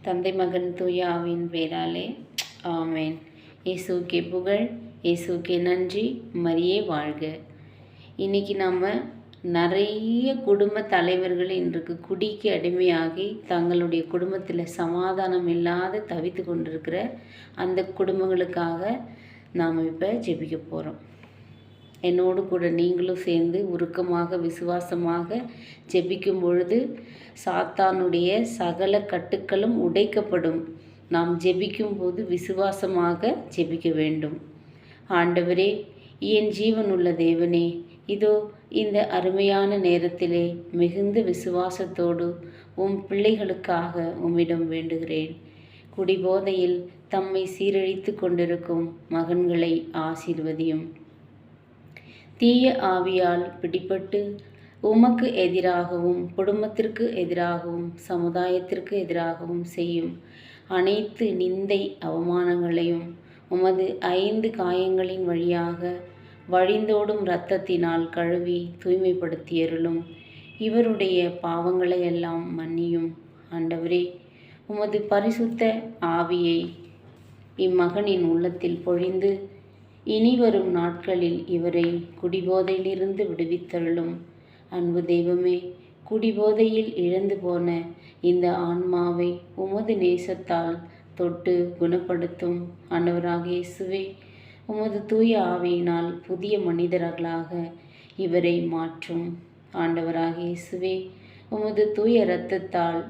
தந்தை மகன் தூய ஆவியின் பெயராலே ஆமேன். இயேசுவுக்கே புகழ், இயேசுவுக்கே நன்றி, மரியே வாழ்க. இன்றைக்கி நம்ம நிறைய குடும்ப தலைவர்கள் இன்றைக்கு குடிக்கு அடிமையாகி தங்களுடைய குடும்பத்தில் சமாதானம் இல்லாத தவித்து கொண்டிருக்கிற அந்த குடும்பங்களுக்காக நாம் இப்போ ஜெபிக்க போகிறோம். என்னோடு கூட நீங்களும் சேர்ந்து உருக்கமாக விசுவாசமாக ஜெபிக்கும் பொழுது சாத்தானுடைய சகல கட்டுக்களும் உடைக்கப்படும். நாம் ஜெபிக்கும் போது விசுவாசமாக ஜெபிக்க வேண்டும். ஆண்டவரே, என் ஜீவனுள்ள தேவனே, இதோ இந்த அருமையான நேரத்திலே மிகுந்த விசுவாசத்தோடு உம் பிள்ளைகளுக்காக உம்மிடம் வேண்டுகிறேன். குடிபோதையில் தம்மை சீரழித்து கொண்டிருக்கும் மகன்களை ஆசீர்வதியும். தீய ஆவியால் பிடிபட்டு உமக்கு எதிராகவும் குடும்பத்திற்கு எதிராகவும் சமுதாயத்திற்கு எதிராகவும் செய்யும் அனைத்து நிந்தை அவமானங்களையும் உமது 5 காயங்களின் வழியாக வழிந்தோடும் இரத்தத்தினால் கழுவி தூய்மைப்படுத்தியருளும். இவருடைய பாவங்களை எல்லாம் மன்னியும். ஆண்டவரே, உமது பரிசுத்த ஆவியை இம்மகனின் உள்ளத்தில் பொழிந்து இனி வரும் நாட்களில் இவரை குடிபோதையிலிருந்து விடுவித்தருளும். அன்பு தெய்வமே, குடிபோதையில் இழந்து போன இந்த ஆன்மாவை உமது நேசத்தால் தொட்டு குணப்படுத்தும். ஆண்டவராக இயேசுவே, உமது தூய ஆவியினால் புதிய மனிதர்களாக இவரை மாற்றும். ஆண்டவராக இயேசுவே, உமது தூய இரத்தத்தால்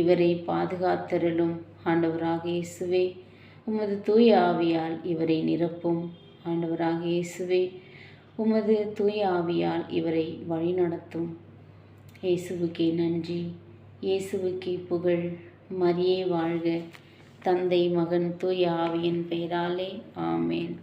இவரை பாதுகாத்தருளும். ஆண்டவராக இயேசுவே, உமது தூய ஆவியால் இவரை நிரப்பும். ஆண்டவராக இயேசுவே, உமது தூய ஆவியால் இவரை வழிநடத்தும். இயேசுவுக்கே நன்றி, இயேசுவுக்கே புகழ், மரியே வாழ்க. தந்தை மகன் தூய ஆவியின் பெயராலே ஆமேன்.